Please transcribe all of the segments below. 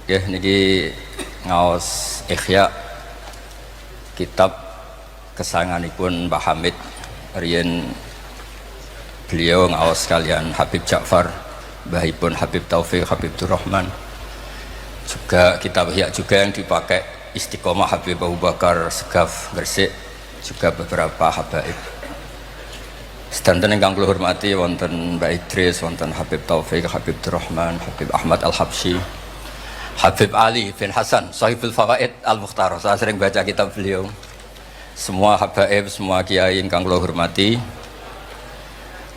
Ya, niki ngaos Ihya kitab kesayanganipun Mbah Hamid riyen beliau ngaos kalian Habib Ja'far, mbahipun Habib Taufik, Habib Durrahman. Juga kitab Ihya juga yang dipakai Istiqomah Habib Abu Bakar Segaf Gresik, juga beberapa habaib. Sedanten ingkang kula hormati wonten Mbak Idris, wonten Habib Taufik, Habib Durrahman, Habib Ahmad Al-Habsyi, Habib Ali bin Hasan, Sahibul Fawaid Al-Mukhtar. Saya sering baca kitab beliau. Semua habaib, semua kiai ingkang kula hormati.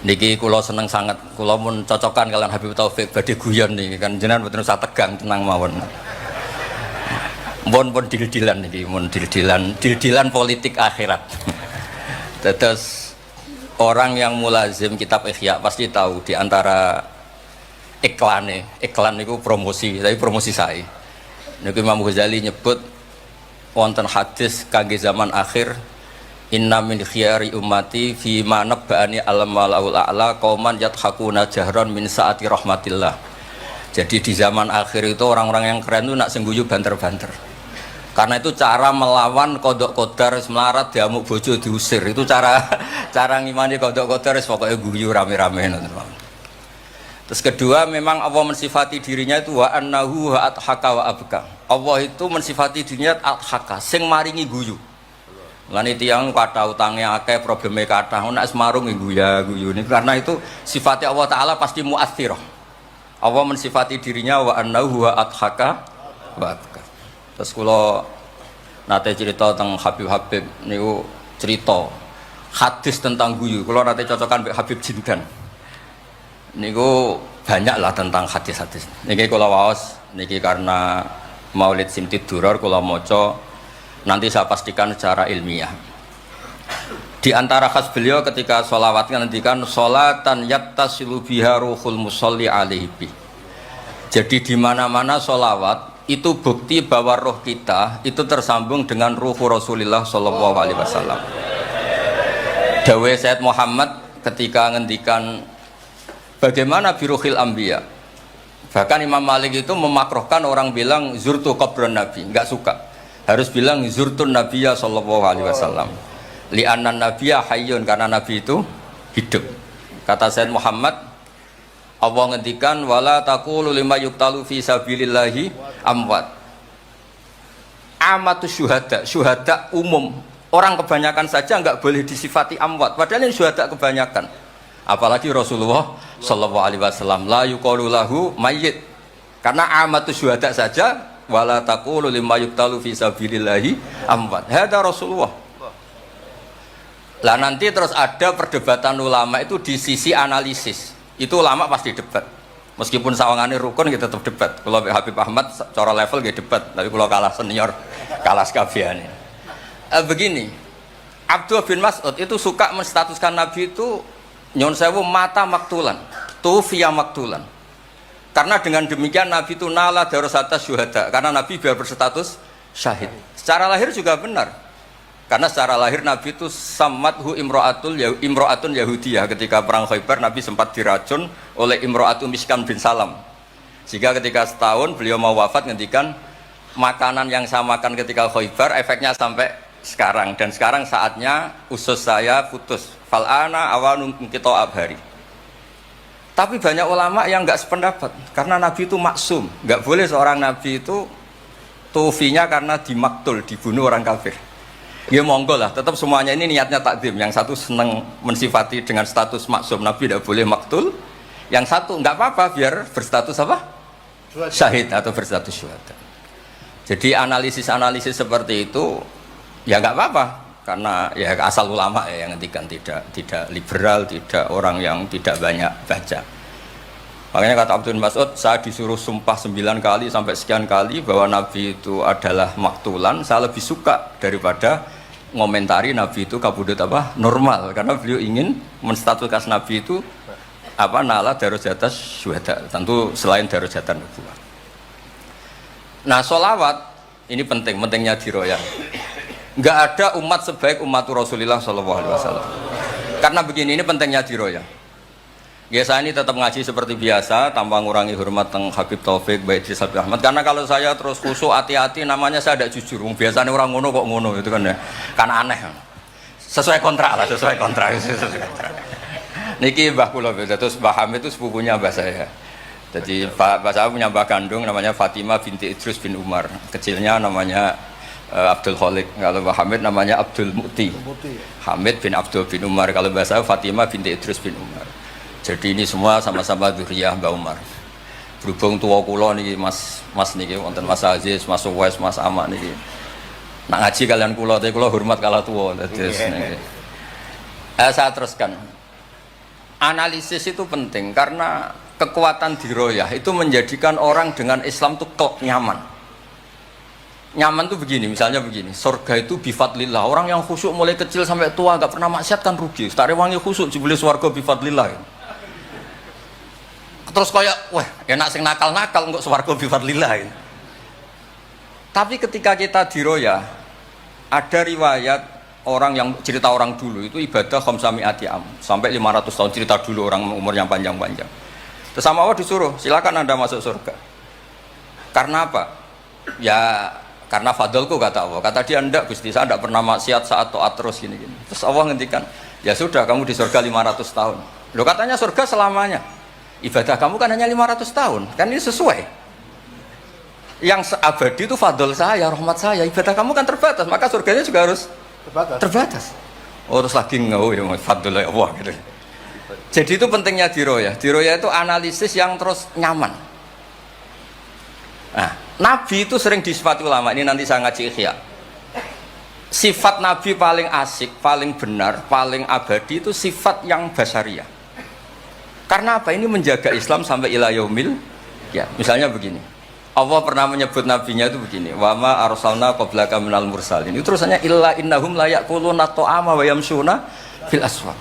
Niki kula seneng sangat, kula mun cocokan kalian Habib Taufik badhe guyon niki kan jenengan mboten usah tegang, tenang mawon. Pun dil-dilan niki, mun dil-dilan politik akhirat. Terus orang yang mulazim kitab Ihya pasti tahu di antara iklan niku promosi, tapi promosi saya. Niku Imam Ghazali nyebut wonten hadis kangge zaman akhir, inna min khiyari ummati fi ma nabba'ani alam walaul a'la qauman yadhakuna jahran min saati rahmatillah. Jadi di zaman akhir itu orang-orang yang keren itu nak sengguyu banter-banter. Karena itu cara melawan kodok kodar melarat diamuk bojo diusir. Itu cara ngimani kodok kodar pokoknya guyu rame-rame. Terus kedua, memang Allah mensifati dirinya itu wa annahu wa adhaka wa abka. Allah itu mensifati dirinya adhaka, sing maringi guyu. Lan tiyang kata utangnya akeh, probleme kathah, nek semarung guyu ini karena itu sifatnya Allah taala pasti muathirah. Allah mensifati dirinya wa annahu wa adhaka wa abka. Terus kula nate cerita tentang Habib niku cerita hadis tentang guyu. Kula nate cocokan mbek Habib Jindan. Niku banyak lah tentang hadis-hadis. Niki kula waos niki karena Maulid Simtid Duror kula maca, nanti saya pastikan secara ilmiah. Di antara khas beliau ketika sholawat ngendikan sholatan yattasilu biha ruhul musolli alaihi. Jadi di mana-mana sholawat itu bukti bahwa roh kita itu tersambung dengan ruh Rasulullah sallallahu alaihi wasallam. Dawuh Sayyid Muhammad ketika ngendikan bagaimana biruhil anbiya. Bahkan Imam Malik itu memakruhkan orang bilang zurtu qabran nabi, enggak suka. Harus bilang zurtun nabiyya sallallahu alaihi wasallam. Li'anna nabiyya hayyun, karena nabi itu hidup. Kata Sayyid Muhammad, Allah ngendikan wala taqulu lima yuqtalu fi sabilillahi amwat. Amatu syuhada umum. Orang kebanyakan saja enggak boleh disifati amwat, padahal ini syuhada kebanyakan. Apalagi Rasulullah sallallahu alaihi wasallam la yuqalu lahu mayyit. Karena amatu syuhada saja wala taqulu lima yuqtalu fi sabilillahi amwat. Hada Rasulullah. Lah nanti terus ada perdebatan ulama itu di sisi analisis. Itu ulama pasti debat. Meskipun sawangane rukun kita tetap debat. Kalau Habib Ahmad cara level gitu debat, tapi kalau kalah senior, kalah sekabiane. Begini, Abdullah bin Mas'ud itu suka menstatuskan Nabi itu nyon sewu mata maktulan, tufiya maktulan. Karena dengan demikian Nabi itu nala darasata syuhada, karena Nabi biar berstatus syahid. Secara lahir juga benar. Karena secara lahir Nabi itu samathu imro'atun Yahudiyah. Ketika perang Khaybar Nabi sempat diracun oleh imro'atun Miskan bin Salam. Sehingga ketika setahun beliau mau wafat ngendikan makanan yang saya makan ketika Khaybar efeknya sampai sekarang. Dan sekarang saatnya usus saya putus. Fal'ana awanum kita abhari. Tapi banyak ulama yang enggak sependapat. Karena Nabi itu maksum. Enggak boleh seorang Nabi itu tufinya karena dimaktul, dibunuh orang kafir. Ya monggo lah, tetap semuanya ini niatnya takdim. Yang satu senang mensifati dengan status maksum, Nabi tidak boleh maktul. Yang satu enggak apa-apa biar berstatus apa? Syahid atau berstatus syuhada. Jadi analisis seperti itu ya enggak apa-apa, karena ya asal ulama ya yang ngendikan, tidak liberal, tidak orang yang tidak banyak baca. Makanya kata Abdul Mas'ud, saya disuruh sumpah 9 kali sampai sekian kali bahwa Nabi itu adalah maktulan, saya lebih suka daripada ngomentari Nabi itu kabudut apa? Normal, karena beliau ingin menstatuskan Nabi itu apa? Nala darojatas syuhada, tentu selain darojatan nubuwah. Nah, sholawat ini pentingnya diroyah. Enggak ada umat sebaik umat Rasulullah sallallahu alaihi wasallam. Karena begini, ini pentingnya diroyah. Ya saya ini tetap ngaji seperti biasa tanpa ngurangi hormat teng Habib Taufik, Baik Idris Habib Ahmad. Karena kalau saya terus khusyuk hati-hati namanya saya tidak jujur. Biasanya orang ngono kok ngono itu kan ya. Karena aneh. Sesuai kontrak lah, sesuai kontrak. Niki Mbah kula terus Mbah Hamid itu sepupunya Mbah saya. Jadi Mbah saya punya Mbah kandung namanya Fatimah binti Idris bin Umar. Kecilnya namanya Abdul Khalik. Kalau Mbah Hamid namanya Abdul Muti. Hamid bin Abdul bin Umar. Kalau Mbah saya Fatimah binti Idris bin Umar. Jadi ini semua sama-sama dzurriyyah Mbah Umar. Berhubung tua kula niki Mas niki wonten Mas Aziz, Mas Uwais, Mas Amak niki. Nak ngaji kalian kula, tapi kula hormat kala tua. Saya teruskan. Analisis itu penting karena kekuatan diroyah itu menjadikan orang dengan Islam itu kok nyaman. Nyaman tuh begini, misalnya begini, surga itu bifadlillah. Orang yang khusyuk mulai kecil sampai tua gak pernah maksiat kan rugi. Tak rewangi khusyuk jebule swarga bifadlillah. Terus kayak, wah enak sing nakal-nakal enggak swarga bifadlillah ini. Tapi ketika kita diroyah, ada riwayat orang yang cerita orang dulu itu ibadah khamsami'ati am sampai 500 tahun cerita dulu orang umur yang panjang-panjang. Terus sama Allah disuruh, silakan Anda masuk surga. Karena apa? Ya karena fadlku kata Allah. Kata dia enggak Gusti, saya enggak pernah maksiat saat taat terus gini-gini. Terus Allah ngendikan, ya sudah kamu di surga 500 tahun. Loh katanya surga selamanya. Ibadah kamu kan hanya 500 tahun, kan ini sesuai. Yang abadi itu fadl saya, rahmat saya. Ibadah kamu kan terbatas, maka surganya juga harus terbatas. Oh terus lagi ya fadl Allah gitu. Jadi itu pentingnya diroyah. Diroyah itu analisis yang terus nyaman. Nah, Nabi itu sering disifati ulama. Ini nanti saya ngaji Ihya. Sifat Nabi paling asik, paling benar, paling abadi itu sifat yang basyariah. Karena apa? Ini menjaga Islam sampai ila yaumil ya. Misalnya begini. Allah pernah menyebut nabinya itu begini. Wa ma arsalna qablaka minal mursalin. Itu terusannya illa innahum la yaquluna ta'ama wa yamshuna fil aswaq.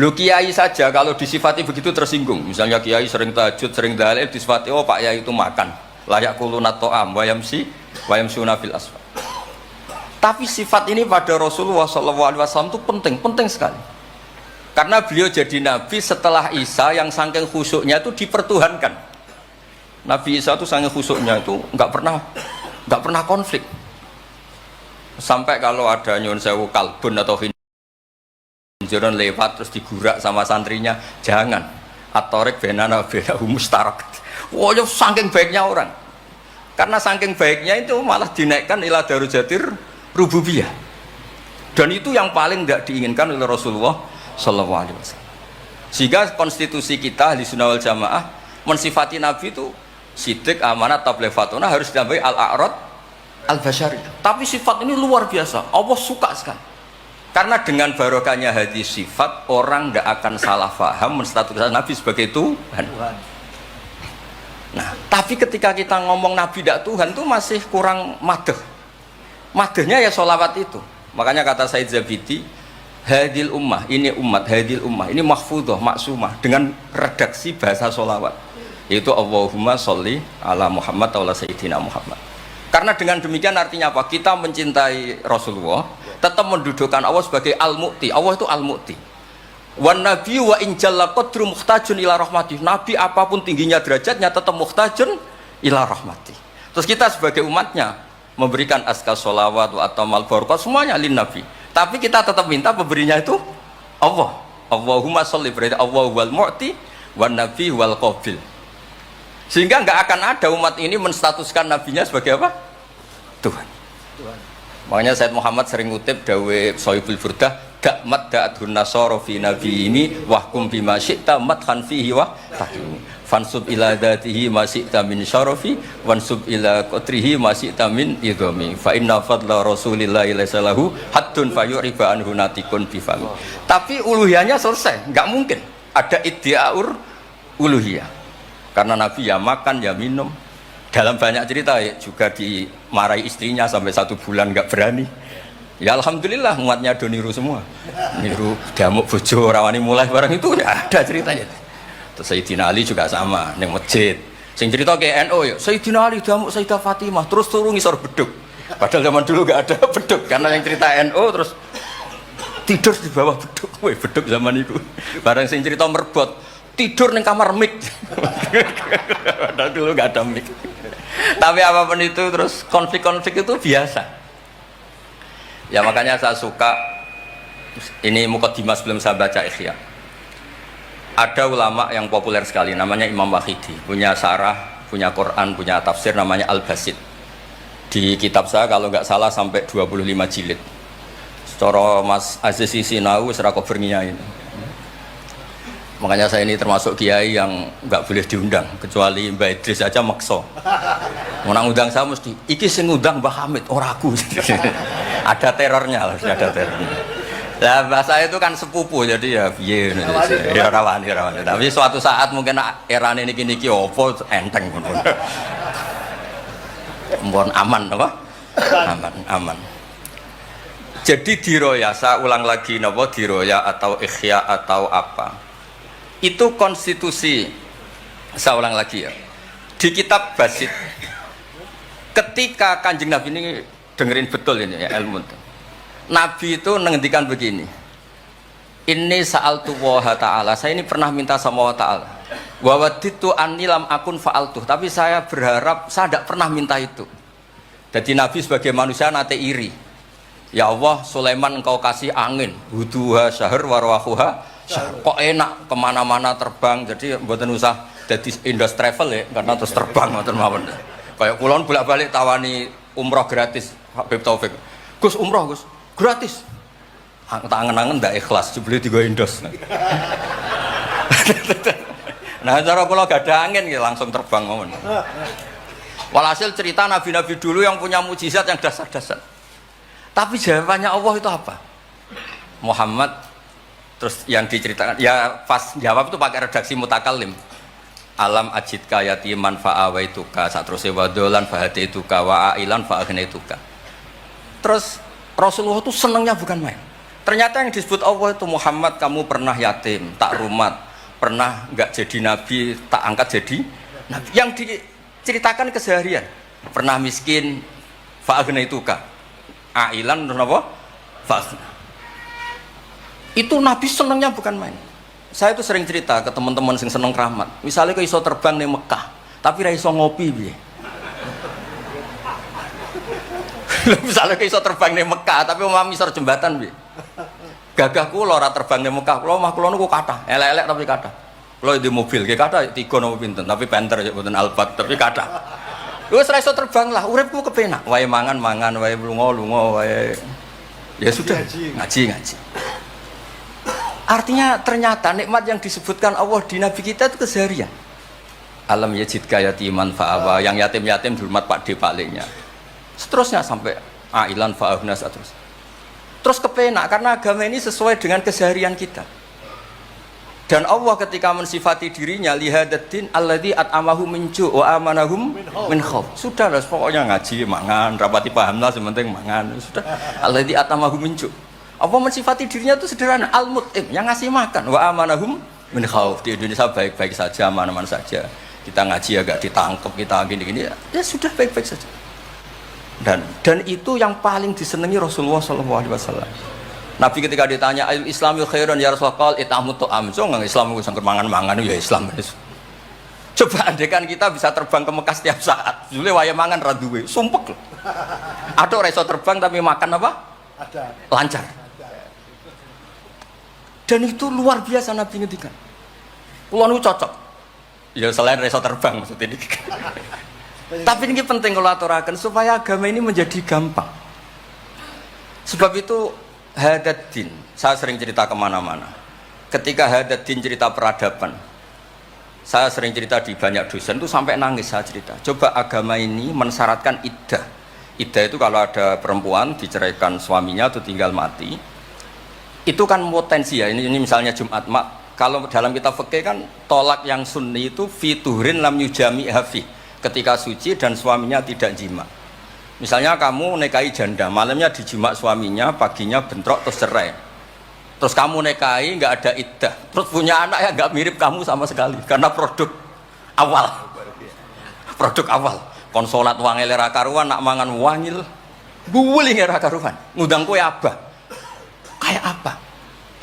Lu kiai saja kalau disifati begitu tersinggung. Misalnya kiai sering tahajud, sering dalil disifati oh Pak Yai itu makan. La yaquluna ta'am wa yamshuna fil aswaq. Tapi sifat ini pada Rasulullah SAW itu penting sekali. Karena beliau jadi nabi setelah Isa yang saking khusyuknya itu dipertuhankan. Nabi Isa itu saking khusyuknya itu nggak pernah konflik. Sampai kalau ada nyuwun sewu kalbun atau hinjaran lewat terus digurak sama santrinya, jangan. Atorek benana benahu mustarak. Wah, saking baiknya orang. Karena saking baiknya itu malah dinaikkan ila darujatir rububiyah. Dan itu yang paling tidak diinginkan oleh Rasulullah Sallallahu Alaihi Wasallam. Sehingga konstitusi kita Ahli Sunnah wal Jamaah mensifati Nabi itu sidik, amanat, tabligh, fatona harus ditambahi al-a'rad al-basyari. Tapi sifat ini luar biasa. Allah suka sekali. Karena dengan barokahnya hadis sifat orang tidak akan salah faham menstatuskan Nabi sebagai Tuhan. Nah, tapi ketika kita ngomong Nabi tidak Tuhan itu masih kurang madh. Madhnya ya sholawat itu. Makanya kata Said Zabidi, hadil ummah, ini umat, hadil ummah, ini mahfudhah, maksumah dengan redaksi bahasa sholawat, yaitu Allahumma sholli ala Muhammad wa ala Sayyidina Muhammad. Karena dengan demikian artinya apa? Kita mencintai Rasulullah, tetap mendudukkan Allah sebagai al-mu'ti. Allah itu al-mu'ti. Wan nabi wa in jalla qadru muhtajun ila rahmati. Nabi apapun tingginya derajatnya tetap muhtajun ila rahmati. Terus kita sebagai umatnya memberikan azkar sholawat wa atamal barokat semuanya lin nabi. Tapi kita tetap minta pemberinya itu Allah. Allahumma sholli, berarti Allah wal mu'ti wan nabi wal qabil. Sehingga nggak akan ada umat ini menstatuskan nabinya sebagai apa? Tuhan. Makanya Said Muhammad sering ngutip dawe Sohibul Burdah, dakmat da'adhun nasara fi nabi ini wahkum bima syi'ta madhan fihi wa tahkim. Fansub ila dzatihi ma syi'ta min syarafi wansub ila qatrihi ma syi'ta min idhami. Fa inna fadla Rasulillahi lahu haddun fayuriba anhu natikun bifami. Tapi uluhiyahnya selesai, enggak mungkin ada iddiaur uluhiyah. Karena Nabi ya makan ya minum. Dalam banyak cerita ya, juga dimarahi istrinya sampai 1 bulan nggak berani. Ya alhamdulillah umatnya do niru semua. Niru damuk bojo rawani mulai barang itu udah ada ceritanya. Terus Sayyidina Ali juga sama neng masjid. Sing cerita ke NU ya, Sayyidina Ali damuk Sayyidah Fatimah terus turun ngisor beduk. Padahal zaman dulu nggak ada beduk karena yang cerita NU terus tidur di bawah beduk. Woi beduk zaman itu. Barang sing cerita merbot tidur ning kamar mic. Padahal dulu nggak ada mic. Tapi apapun itu terus konflik-konflik itu biasa. Ya makanya saya suka ini mukadimah sebelum saya baca Ihya. Ada ulama yang populer sekali namanya Imam Wahidi, punya sarah, punya Quran, punya tafsir namanya Al-Basit. Di kitab saya kalau nggak salah sampai 25 jilid. Secara Mas Aziz Sinau serah kober ngiyain. Makanya saya ini termasuk kiai yang nggak boleh diundang kecuali Mbak Idris aja makso. Mau undang saya mesti iki sing ngundang Mbah Hamid ora aku. Ada terornya lah, ada terornya. Nah, bahasa itu kan sepupu jadi ya piye ya rawani. Tapi suatu saat mungkin erane niki opo enteng pun. Mohon aman apa? Aman. Jadi diroya, saya ulang lagi napa diroya atau ikhya atau apa. Itu konstitusi, saya ulang lagi ya. Di kitab Basit ketika Kanjeng Nabi ini dengerin betul ini ya ilmu itu. Nabi itu menghentikan begini. Ini sa'altu wa ta'ala, saya ini pernah minta sama Allah Ta'ala. Wa waditu anni lam akun fa'altuh, tapi saya berharap saya tidak pernah minta itu. Jadi Nabi sebagai manusia nate iri. Ya Allah, Sulaiman engkau kasih angin, huduha syahr warwahuha syahr. Kok enak kemana-mana terbang, jadi mboten usah jadi Indos Travel ya, karena terus terbang mboten mawon. Kayak kulon bolak-balik tawani umroh gratis, Habib Taufik. Gus umroh Gus, gratis. Tangan-tangan ndak ikhlas, dibeli 3 Indos. Nah, cara kula gak ada angin ya langsung terbang mawon. Walhasil cerita nabi-nabi dulu yang punya mukjizat yang dasar-dasar. Tapi jawabannya Allah itu apa? Muhammad terus yang diceritakan ya pas jawab itu pakai redaksi mutakallim. Alam ajidka yatiman fa'awaituka satruse wadolan fahadaituka wa ailan fa'agnaituka. Terus Rasulullah itu senangnya bukan main. Ternyata yang disebut Allah itu Muhammad kamu pernah yatim, tak rumat, pernah enggak jadi nabi, tak angkat jadi nabi. Yang diceritakan keseharian. Pernah miskin fa'agnaituka. Ailan apa? Fakhna. Itu Nabi senangnya bukan main. Saya itu sering cerita ke teman-teman yang seneng keramat. Misalnya ke iso terbang di Mekah, tapi ra iso ngopi piye. Misalnya ke iso terbang di Mekah, tapi mau misor jembatan piye. Gagah kula ora terbang di Mekah, kula omah kula niku kathah, elek-elek tapi kathah. Kula di mobil, nggih kathah 3 napa pinten, tapi penter ya mboten Alphard, tapi kathah. Wis ra iso terbang lah, uripku kepenak. Wae mangan, wae lunga, wae ya sudah ngaji. Artinya ternyata nikmat yang disebutkan Allah di Nabi kita itu keseharian. Alam yajidka yatiman fa'awa, yang yatim-yatim dihormat Pak D palingnya. Seterusnya sampai ailan fa'ahna terus kepenak karena agama ini sesuai dengan keseharian kita. Dan Allah ketika mensifati dirinya lihadatin alladzi at'amahu min ju' wa amanahum min khauf. Sudah lah pokoknya ngaji mangan rapati paham lah sementing mangan sudah. Alladzi at'amahu min ju'. Allah mensifati dirinya itu sederhana al-mut'im yang ngasih makan wa amanahum min khauf. Di Indonesia baik-baik saja, aman-aman saja. Kita ngaji agak ditangkap, kita gini-gini ya sudah baik-baik saja. Dan itu yang paling disenangi Rasulullah SAW. Nabi ketika ditanya al Islami khairun ya Rasulullah itamu tu'am so nggak Islam sangker mangan ya Islam. Coba andekan kita bisa terbang ke Mekah setiap saat, jule waya mangan ra duwe, sumpek loh. Ada ora iso terbang tapi makan apa? Ada. Lancar. Dan itu luar biasa Nabi ngendikan. Kula niku cocok. Ya selain ra iso terbang maksudnya ini. Tapi ini penting kalau aturaken supaya agama ini menjadi gampang. Sebab itu Hadaddin, saya sering cerita kemana-mana. Ketika Hadaddin cerita peradaban, saya sering cerita di banyak dosen itu sampai nangis saya cerita. Coba agama ini mensyaratkan iddah. Iddah itu kalau ada perempuan diceraikan suaminya atau tinggal mati, itu kan potensi ya. Ini misalnya Jumat mak. Kalau dalam kitab fikih kan tolak yang sunni itu fiturin lam yujami hafi, ketika suci dan suaminya tidak jima. Misalnya kamu nikahi janda, malamnya dijima suaminya, paginya bentrok terus cerai. Terus kamu nikahi nggak ada iddah, terus punya anak yang nggak mirip kamu sama sekali, karena produk awal. Konsolat wangil era karuan, nak mangan wangil, buwuling era karuan, ngundang kue abah. Kayak apa?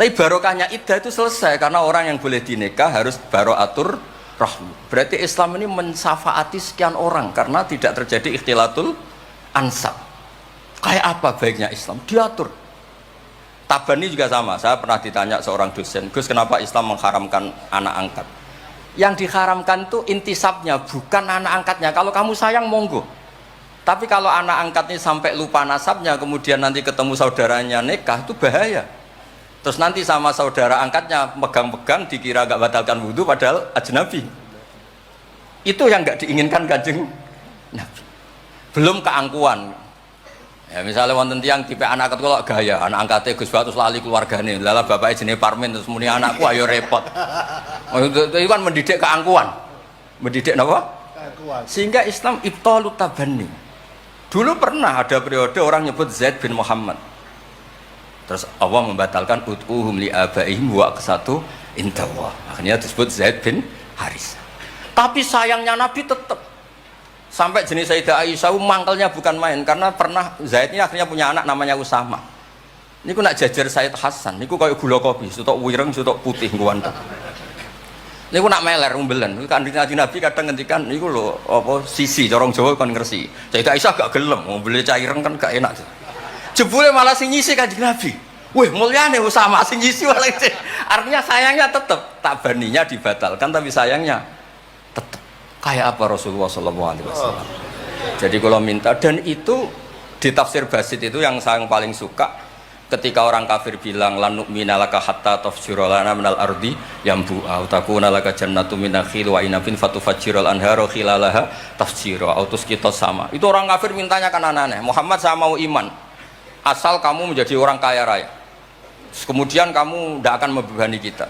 Tapi barokahnya iddah itu selesai karena orang yang boleh dinikah harus baroatur rahmi. Berarti Islam ini mensafaati sekian orang karena tidak terjadi ikhtilatul ansab. Kayak apa baiknya Islam? Diatur. Tabani juga sama. Saya pernah ditanya seorang dosen, Gus, kenapa Islam mengharamkan anak angkat? Yang diharamkan itu intisabnya, bukan anak angkatnya. Kalau kamu sayang, monggo. Tapi kalau anak angkatnya sampai lupa nasabnya, kemudian nanti ketemu saudaranya nikah, itu bahaya. Terus nanti sama saudara angkatnya pegang-pegang, dikira gak batalkan wudhu, padahal ajnabi. Itu yang gak diinginkan Kanjeng Nabi. Belum keangkuhan. Ya misalnya wonten tiyang tipe anak angkat kula gaya, anak angkatnya Gus Batus lali keluargane. Lala bapaknya jenenge Parmin terus muni anakku ayo repot. Itu kan mendidik keangkuhan. Mendidik napa? Keangkuhan. Sehingga Islam ibtalut tabanni. Dulu pernah ada periode orang nyebut Zaid bin Muhammad. Terus Allah membatalkan ud'uhum li abaihim wa aqsatu indallah. Akhirnya disebut Zaid bin Haris. Tapi sayangnya Nabi tetap sampai jenis Sayyidah Aisyah mangkelnya bukan main karena pernah Zaid ini akhirnya punya anak namanya Usama. Ini ku nak jajar Sayyid Hasan, ini ku kayak gula kopi, sutok wireng, sutok putih guanteng. Ini ku nak meler umbelen, kan Nabi kadang ngendikan, ini ku lo apa sisi corong Jawa kan ngersi. Sayyidah Aisyah gak gelem, mau beli caireng kan gak enak. Jebule malah sing nyisi Kanjeng Nabi. Wih mulyane Usama sing nyisi malah itu. Artinya sayangnya tetap tak baninya dibatalkan tapi sayangnya tetap. Kayak apa Rasulullah SAW. Jadi kalau minta, dan itu di tafsir Basit itu yang saya paling suka ketika orang kafir bilang lan nu'mina laka hatta tafjura lana minal ardi yambu'a takuna laka jannatu min nakhil wa inabin fatufajjiral anharu khilalaha tafjira autus kita sama. Itu orang kafir mintanya kan aneh-aneh. Muhammad saya mau iman asal kamu menjadi orang kaya raya. Kemudian kamu tidak akan membebani kita.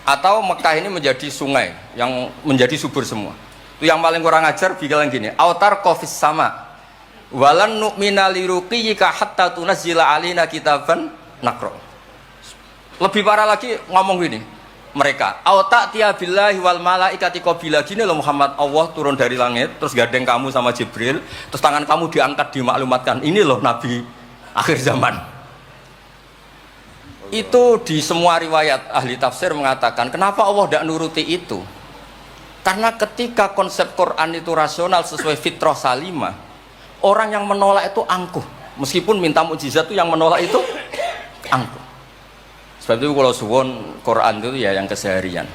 Atau Mekah ini menjadi sungai yang menjadi subur semua. Itu yang paling kurang ajar bilang gini, autar kofis sama walan nu'mina liruqiyika hatta tunazzila alina kitaban nakro. Lebih parah lagi ngomong gini mereka, auta tiabillahi wal malaikati qabila. Gini loh Muhammad, Allah turun dari langit terus gandeng kamu sama Jibril, terus tangan kamu diangkat dimaklumatkan, ini loh Nabi akhir zaman. Itu di semua riwayat ahli tafsir mengatakan kenapa Allah tidak nuruti itu, karena ketika konsep Quran itu rasional sesuai fitrah salimah, orang yang menolak itu angkuh, meskipun minta mukjizat itu yang menolak itu angkuh. Sebab itu kalau suwon Quran itu ya yang keseharian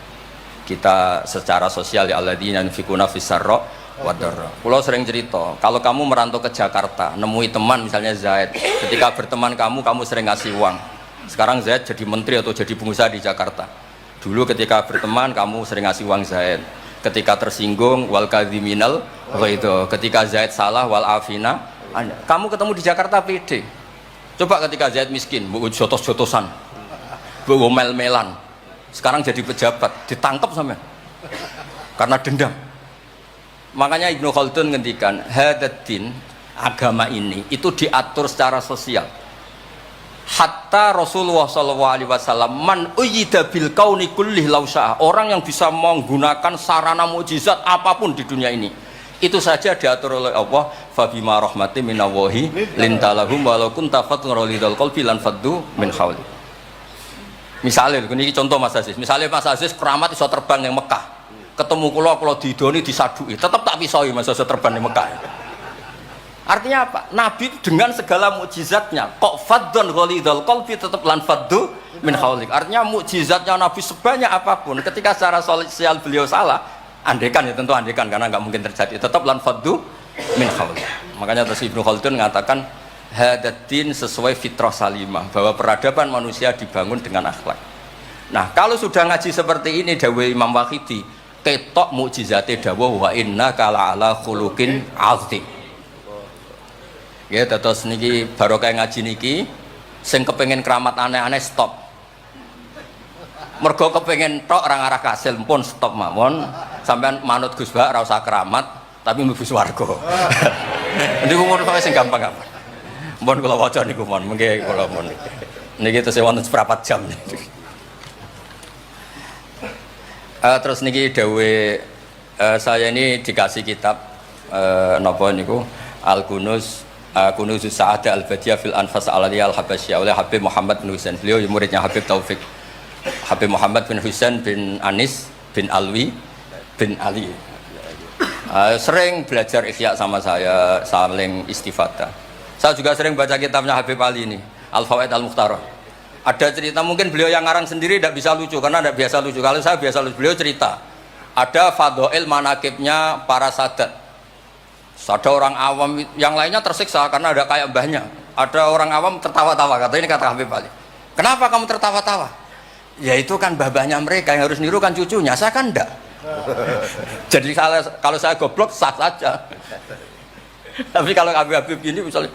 kita secara sosial ya alladzina yunfikuna fis-sarra wa dharra. Kalau sering cerita kalau kamu merantau ke Jakarta nemui teman misalnya Zaid, ketika berteman kamu sering ngasih uang. Sekarang Zaid jadi menteri atau jadi pengusaha di Jakarta. Dulu ketika berteman kamu sering ngasih uang Zaid. Ketika tersinggung wal kadhiminal itu. Ketika Zaid salah wal afina. Kamu ketemu di Jakarta pede. Coba ketika Zaid miskin, bu jotos-jotosan, bu mel-melan. Sekarang jadi pejabat, ditangkap sama. Karena dendam. Makanya Ibnu Khaldun ngendikan, hadatin agama ini itu diatur secara sosial. Hatta Rasulullah SAW man uyyida bil kauni kullih lausah, orang yang bisa menggunakan sarana mukjizat apapun di dunia ini itu saja diatur oleh Allah. Fabima rahmati minallahi lintalahum walau kunta fatrulidal qalbi lan faddu min hawli. Misalnya ini contoh Mas Aziz, misalnya Mas Aziz keramat iso terbang yang Mekah, ketemu kula didoni disadui tetap tak pisoi Mas Aziz terbang yang Mekah. Artinya apa? Nabi dengan segala mukjizatnya kok faddun ghalidul qalbi tetap lan faddu min haulik. Artinya mukjizatnya Nabi sebanyak apapun ketika secara sosial beliau salah, andekan ya tentu andekan karena nggak mungkin terjadi, tetap lan faddu min haulik. Makanya terus Ibnu Khaldun mengatakan hadatin sesuai fitrah salimah, bahwa peradaban manusia dibangun dengan akhlak. Nah, kalau sudah ngaji seperti ini dawuh Imam Waqidi, ketok mukjizate dawuh wa innaka la'ala khuluqin 'azim. Ya, terus niki barokah ngaji niki sing kepengen keramat aneh-aneh stop. Mergo kepengen tok orang arah kasil pun stop mawon. Sampean manut Gus Bak ora usah keramat tapi mlebu swarga. Niku mun sing gampang-gampang. Mun kula waca niku mon, mengke kula mon. Niki tesih wonten seprapat jam. Terus niki dawuh saya ini dikasih kitab napa niku Al-Kunuz Kunuzus Sa'adah Al-Badiyah fil Anfas Al-Aliyah Al-Habasyah oleh Habib Muhammad bin Husain. Beliau muridnya Habib Taufik. Habib Muhammad bin Husain bin Anis bin Alwi bin Ali. Sering belajar Ihya sama saya, saling istifadah. Saya juga sering baca kitabnya Habib Ali ini, Al-Fawaid Al-Mukhtarah. Ada cerita, mungkin beliau yang ngarang sendiri tidak bisa lucu karena tidak biasa lucu. Kalau saya biasa lucu, beliau cerita ada fadhail manakibnya para sadat. Ada orang awam yang lainnya tersiksa karena ada kayak mbahnya. Ada orang awam tertawa-tawa, kata ini kata Habib Ali. Kenapa kamu tertawa-tawa? Ya itu kan mbah-mbahnya mereka yang harus niru kan cucunya, saya kan enggak. Jadi kalau saya goblok sah saja. Tapi kalau Habib ini misalnya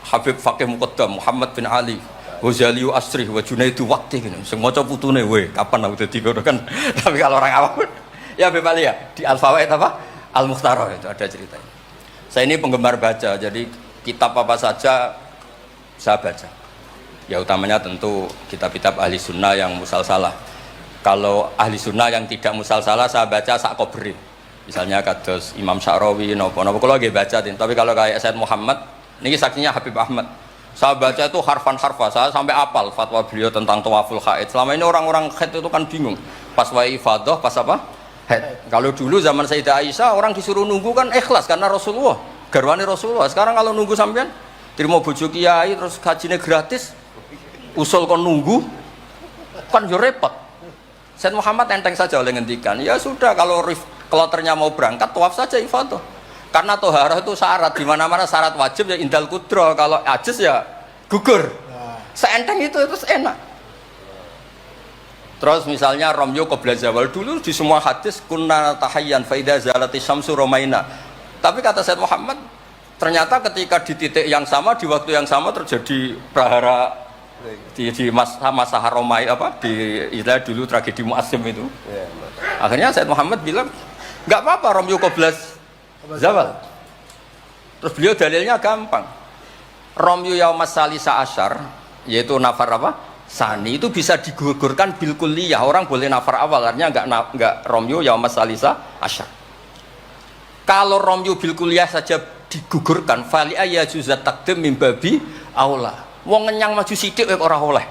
Habib Fakih Muqaddam Muhammad bin Ali Ghazali Asri wa Junaidu Waqti gini. Semua coba putune we kapan aku dadi kan. Tapi kalau orang awam ya Habib Ali ya di Al-Fawaid apa? Al-Mukhtarah itu ada ceritanya. Saya ini penggemar baca, jadi kitab apa saja saya baca. Ya utamanya tentu kitab-kitab ahli sunnah yang musalsalah. Kalau ahli sunnah yang tidak musalsalah saya baca sak kobri. Misalnya kados Imam Sya'rawi, nopo-nopo kalau lagi baca. Tapi kalau kayak Said Muhammad, ini saksinya Habib Ahmad. Saya baca itu harfan-harfa, saya sampai apal fatwa beliau tentang tawaful haid. Selama ini orang-orang haid itu kan bingung. Pas wa'i ifadah, pas apa? Head. Kalau dulu zaman Sayyidah Aisyah orang disuruh nunggu kan ikhlas karena Rasulullah, garwani Rasulullah. Sekarang kalau nunggu sampean terima bojo kiai terus gajinya gratis, usul kon nunggu kan yo repot. Said Muhammad enteng saja oleh ngendikan, ya sudah kalau kloternya mau berangkat tawaf saja ifadah. Karena toharah itu syarat, di mana-mana syarat wajib ya indal kudro, kalau ajis ya gugur. Seenteng itu terus enak. Terus misalnya Romyo qabla zawal, dulu di semua hadis kunna tahayyan fa idza zalati syamsu romaina. Tapi kata Said Muhammad, ternyata ketika di titik yang sama di waktu yang sama terjadi prahara di masa haromai apa di istilah dulu tragedi Mu'asim itu. Akhirnya Said Muhammad bilang, enggak apa-apa Romyo qabla zawal. Terus beliau dalilnya gampang. Romyo yaumas salisa asyar, yaitu nafar apa? Sani itu bisa digugurkan bil kulliyah, orang boleh nafar awal, artinya enggak romyo yaumas salisa asyar. Kalau romyo bil kulliyah saja digugurkan, fali ayajuzat takdim min babi aula. Wong ngenyang maju sithik ora oleh.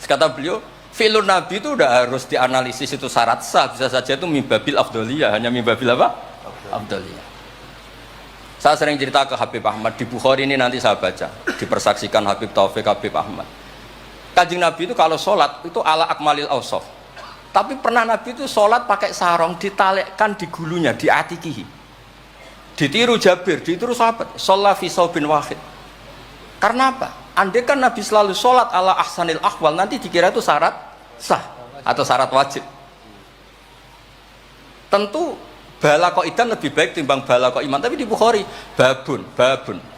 Kata beliau, fi'lun nabi itu udah harus dianalisis itu syarat sah, bisa saja itu min babil afdhaliyah, hanya min babil apa? Afdhaliyah. Saya sering cerita ke Habib Ahmad di Bukhari ini, nanti saya baca, dipersaksikan Habib Taufik Habib Ahmad. Kanjeng Nabi itu kalau sholat itu ala akmalil awsaf. Tapi pernah Nabi itu sholat pakai sarong ditalekkan di gulunya, di atikihi. Ditiru Jabir, ditiru sahabat. Sholat fi saubin wahid. Karena apa? Andai kan Nabi selalu sholat ala ahsanil ahwal, nanti dikira itu syarat sah atau syarat wajib. Tentu bala qaidan lebih baik timbang bala qaiman. Tapi di Bukhari babun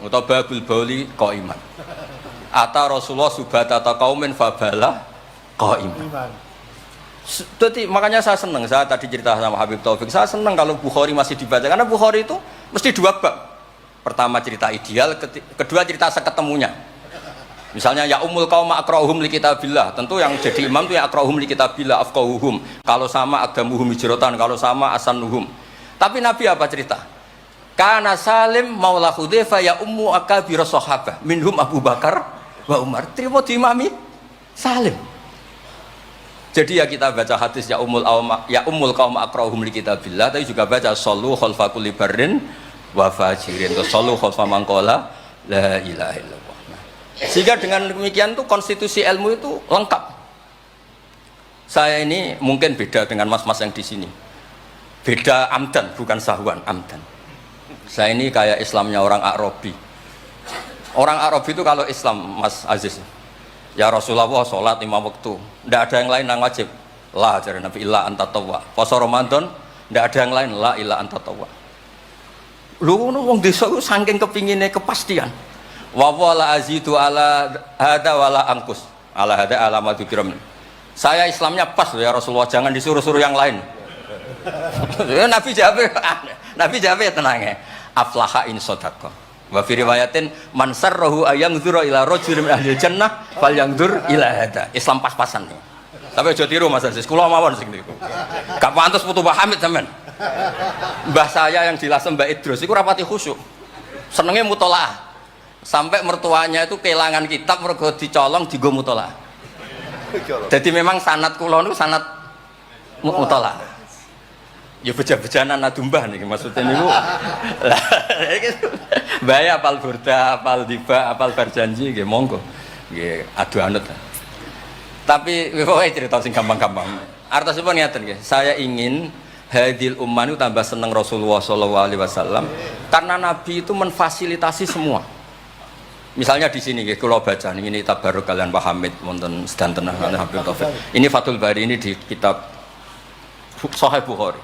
atau babul bauli qaiman. Ata Rasulullah subhat atau kaumin fabala qaiman. Jadi makanya saya senang, saya tadi cerita sama Habib Taufik, saya senang kalau Bukhari masih dibaca karena Bukhari itu mesti dua bab. Pertama cerita ideal, kedua cerita seketemunya. Misalnya ya umul qaum aqra'uhum li kitabillah, tentu yang jadi imam itu ya aqra'uhum li kitabillah afqahuhum. Kalau sama aqdamuhum hijratan, kalau sama asanuhum. Tapi Nabi apa cerita? Kana Salim maula Hudzaifah ya ummu akabir sahabah minhum Abu Bakar wa Umar. Terima diimami Salim. Jadi ya kita baca hadis ya umul qaum aqra'uhum li kitabillah, tapi juga baca sallu khalfa kulli barrin wa fajirin, to sallu khalfa man qala la ilaha illallah. Sehingga dengan demikian tuh konstitusi ilmu itu lengkap. Saya ini mungkin beda dengan mas-mas yang di sini. Beda amdan, bukan sahwan, amdan. Saya ini kayak Islamnya orang Arabi. Orang Arabi itu kalau Islam, Mas Aziz, ya Rasulullah sholat 5 waktu, tidak ada yang lain yang wajib. La dari Nabi illa anta tawwa. Puasa Ramadan, tidak ada yang lain, la illa anta tawwa. Lu wong desa itu saking kepinginnya kepastian. Wa wala azidu ala hada wala angkus. Ala hada ala madzukiram. Saya Islamnya pas ya Rasulullah, jangan disuruh-suruh yang lain. Nabi jawab tenang ya. Aflaha in sodaqah. Wa fi riwayatin man sarrahu ayangzura ila rajulin min ahli jannah falyangzur ila hada. Islam pas-pasan nih. Tapi aja tiru Mas Aziz, kula mawon sing niku. Gak pantes putu Pak Hamid sampean. Mbah saya yang dilasem Mbak Idrus iku rapati khusyuk. Senenge mutolaah. sampai mertuanya itu kehilangan kitab mergo dicolong digo mutolaah. Jadi memang sanad kula niku sanad mutolaah. Ya beja-bejanan adumbah nih maksudnya niku. Bahaya apal burda, apal tiba, apal berjanji nggih monggo. Nggih adu anut. Tapi pokoknya cerita sing gampang-gampang. Artosipun ngeten nggih, saya ingin hadil ummah itu tambah seneng Rasulullah sallallahu alaihi wasallam karena Nabi itu menfasilitasi semua. Misalnya di sini nggih kula baca ini tabarruk kalian Pak Hamid wonten sedanten Habib Taufik. Ini Fathul Bari ini di kitab Sahih Bukhari.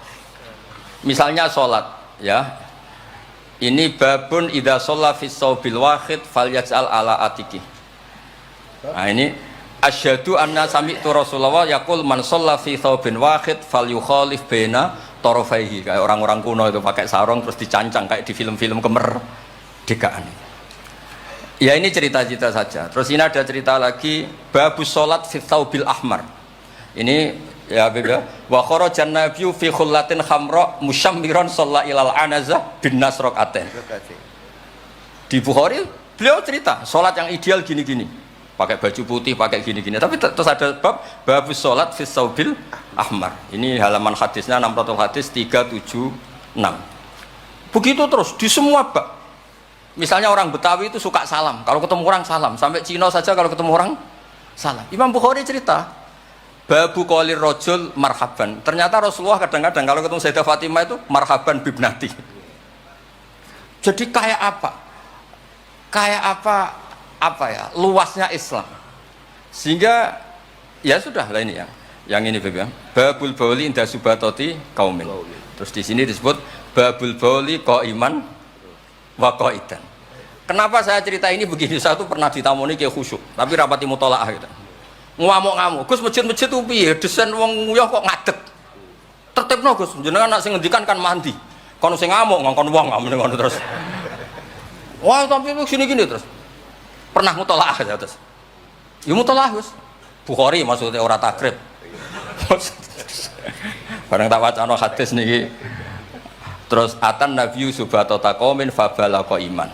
Misalnya sholat, ya. Ini babun idza shalla fi shaubil wahid falyaj'al ala atiki. Nah ini asyhadu anna sami'tu Rasulullah yaqul man shalla fi shaubin wahid falyukhalif baina tarafaihi. Kayak orang-orang kuno itu pakai sarung terus dicancang kayak di film-film kemerdekaan. Ya ini cerita-cerita saja. Terus ini ada cerita lagi babus sholat fi shaubil ahmar. Ini ya beda wa kharajan nabiyyu fi khullatin khamra musyammiran shalla ilal anazah bin nasraqatain. Di Bukhari beliau cerita salat yang ideal gini-gini, pakai baju putih, pakai gini-gini, tapi terus ada babus salat fi saubil ahmar. Ini halaman hadisnya 600 hadis 376. Begitu terus di semua bab. Misalnya orang Betawi itu suka salam, kalau ketemu orang salam, sampai Cina saja kalau ketemu orang salam. Imam Bukhari cerita babu qolir rajul marhaban. Ternyata Rasulullah kadang-kadang kalau ketemu Sayyidah Fatimah itu marhaban bibnati. Jadi kayak apa? Kayak apa ya? Luasnya Islam. Sehingga ya sudah lah ini ya. Yang ini Beb ya. Babul bauli inda subatoti kaumin. Terus di sini disebut babul bauli qaiman wa qaidan. Kenapa saya cerita ini begini? Saya tuh pernah ditamoni kayak khusyuk, tapi rapati mutolaah gitu. Ngamuk-ngamuk, Gus masjid-masjid itu piye? Desain wong nguyah kok ngadeg. Tertibno Gus, jenengan nak sing ngendikan kan mandi. Kono sing ngamuk ngongkon wong ngamuk ngono terus. Wah, tapi gini-gini terus. Pernah mutolaah ya terus. Ya mutolaah Gus. Bukhari maksudnya ora takrib. Bareng tak wacana hadis niki. Terus atan nabiyyu subhata taqaumin fabalaqa iman.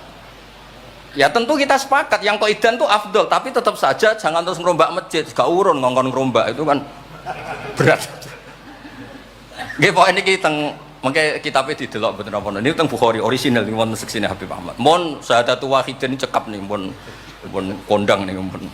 Ya tentu kita sepakat yang qaidan itu afdol, tapi tetap saja jangan terus ngerombak masjid, gak urun ngongkon ngerombak itu kan berat. Nggih pokoke niki teng mengke kitabe didelok mboten napa. Niku teng Bukhari orisinal niku wonten seksine Habib Ahmad. Mun syahadatu wahidin cekap nih mun kondang niku mun.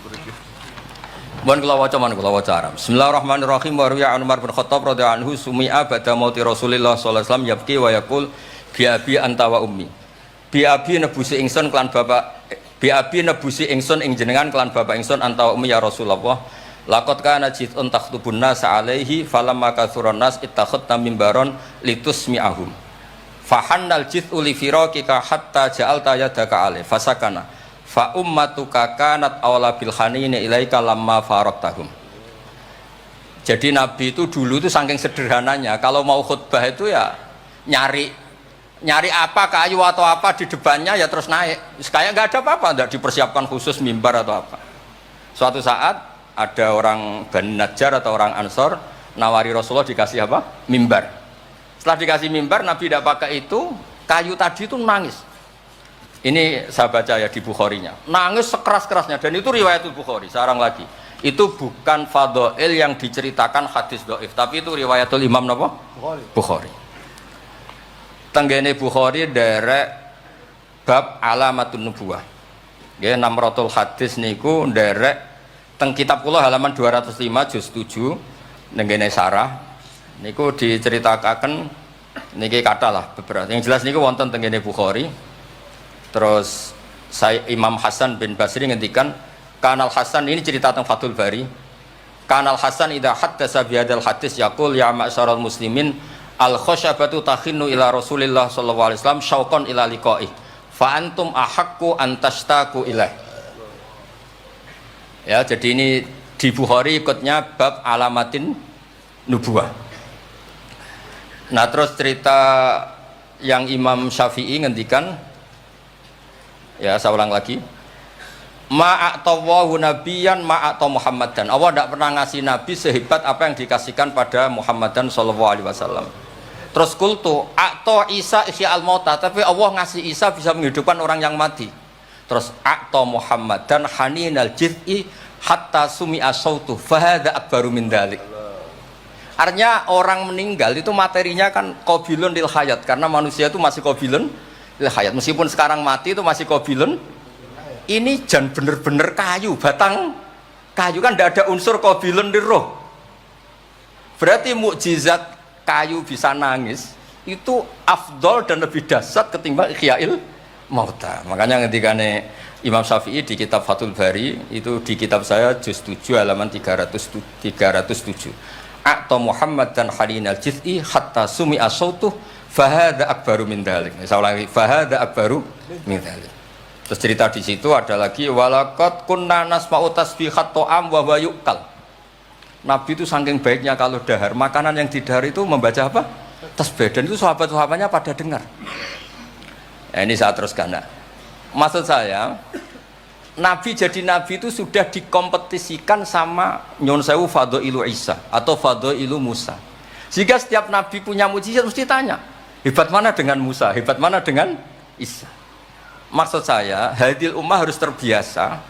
Mun kula waca man kula waca Arab. Bismillahirrahmanirrahim wa riya Umar bin Khattab radhiyallahu anhu sumi'a ba'da mauti Rasulillah sallallahu alaihi wasallam yabki wa yaqul bi abi anta wa ummi. Biabi nebusi ingsun kelan bapak biabi nebusi ingsun ing jenengan kelan bapak ingsun anta ummi ya Rasulullah laqad kana jitun takhtubun nas alaihi falamma kathuran nas ittakhadna mimbaron litusmi'ahum fahannal jit'u li firaqika hatta ja'alta yadaka alaihi fasakana fa ummatuka kanat awla bil khanini ilaika lamma faraqtahum. Jadi Nabi itu dulu itu saking sederhananya kalau mau khutbah itu ya nyari apa kayu atau apa di depannya ya terus naik. Kayak nggak ada apa-apa, nggak dipersiapkan khusus mimbar atau apa. Suatu saat ada orang Bani Najjar atau orang Ansor nawari Rasulullah dikasih apa? Mimbar. Setelah dikasih mimbar Nabi tidak pakai itu, kayu tadi itu nangis. Ini saya baca ya di Bukharinya. Nangis sekeras-kerasnya dan itu riwayat Bukhari. Sekarang lagi. Itu bukan fadhail yang diceritakan hadis dhaif, tapi itu riwayatul Imam napa? Bukhari. Tenggene Bukhari derek bab alamatun nubuwah. Nggih 600 hadis niku derek teng kitab kula halaman 205 juz 7 nenggene sarah niku diceritakan niki katalah beberapa. Yang jelas niku wonten tenggene Bukhari. Terus saya Imam Hasan bin Basri ngendikan Kanal Hasan ini cerita tentang Fathul Bari. Kanal Hasan idza haddasa bi hadzal hadis yaqul ya ma'syaral muslimin al khosyabatu takhinnu ila Rasulillah sallallahu alaihi wasallam syauqan ila liqaih fa antum ahaqqu an tashtaku ilaih. Ya, jadi ini di Bukhari ikutnya bab alamatin nubuwah. Nah, terus cerita yang Imam Syafi'i ngendikan ya saya ulang lagi ma'atawahu nabiyan ma'ataw Muhammadan. Allah tidak pernah ngasih nabi sehebat apa yang dikasihkan pada Muhammadan sallallahu alaihi wasallam. Terus kultu a'ta Isa ihya al-mauta, tapi Allah ngasih Isa bisa menghidupkan orang yang mati. Terus a'ta Muhammad dan haninal jiz'i hatta sumi'a sautu fahadha akbaru min dzalik. Artinya orang meninggal itu materinya kan qabilun lil hayat, karena manusia itu masih qabilun lil hayat. Meskipun sekarang mati itu masih qabilun. Ini jan bener-bener kayu, batang kayu, kan tidak ada unsur qabilun di roh. Berarti mukjizat kayu bisa nangis itu afdol dan lebih dahsyat ketimbang ihya'il mauta. Makanya ketika Imam Syafi'i di kitab Fathul Bari, itu di kitab saya juz 7 halaman 307, a'ta Muhammad dan halinal jiz'i hatta sumi'a sautuh fahadha akbaru min dzalik. Saya ulangi, fahadha akbaru min dzalik. Terus cerita di situ ada lagi walaqad kunna nasma'u tasbihat ta'am wa huwa yuqal. Nabi itu saking baiknya kalau dahar, makanan yang didahar itu membaca apa? Tasbih. Dan itu sahabat-sahabatnya pada dengar. Ya, ini saya teruskan. Nah, maksud saya, Nabi jadi Nabi itu sudah dikompetisikan sama Nyon Sewu Fadailu Isa atau Fadailu Musa. Jika setiap Nabi punya mujizat mesti tanya, hebat mana dengan Musa, hebat mana dengan Isa. Maksud saya, hadil ummah harus terbiasa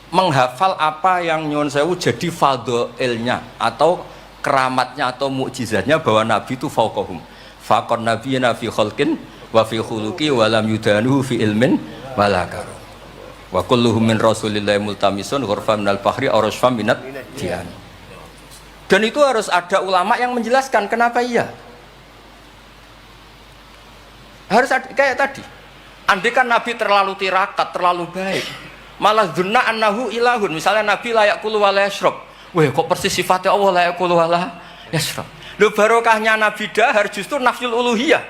menghafal apa yang Nyon Sewu jadi fadhailnya atau keramatnya atau mukjizatnya, bahwa Nabi itu fauqahum. Faqon nabiyina fi khalqin wa fi khuluqi wa lam yudanuhu fi ilmin wala karam. Wa kulluhum min rasulillahi multamisun ghurfan minal bahri aw rashfam minat dian. Dan itu harus ada ulama yang menjelaskan kenapa iya. Harus ada, kayak tadi. Andai kan Nabi terlalu tirakat, terlalu baik, malah dzunna annahu ilahun, misalnya Nabi layak kulu wala yashrab, wah kok persis sifatnya Allah layak kulu wala yashrab. Loh, barokahnya Nabi dahar justru nafyul uluhiyah,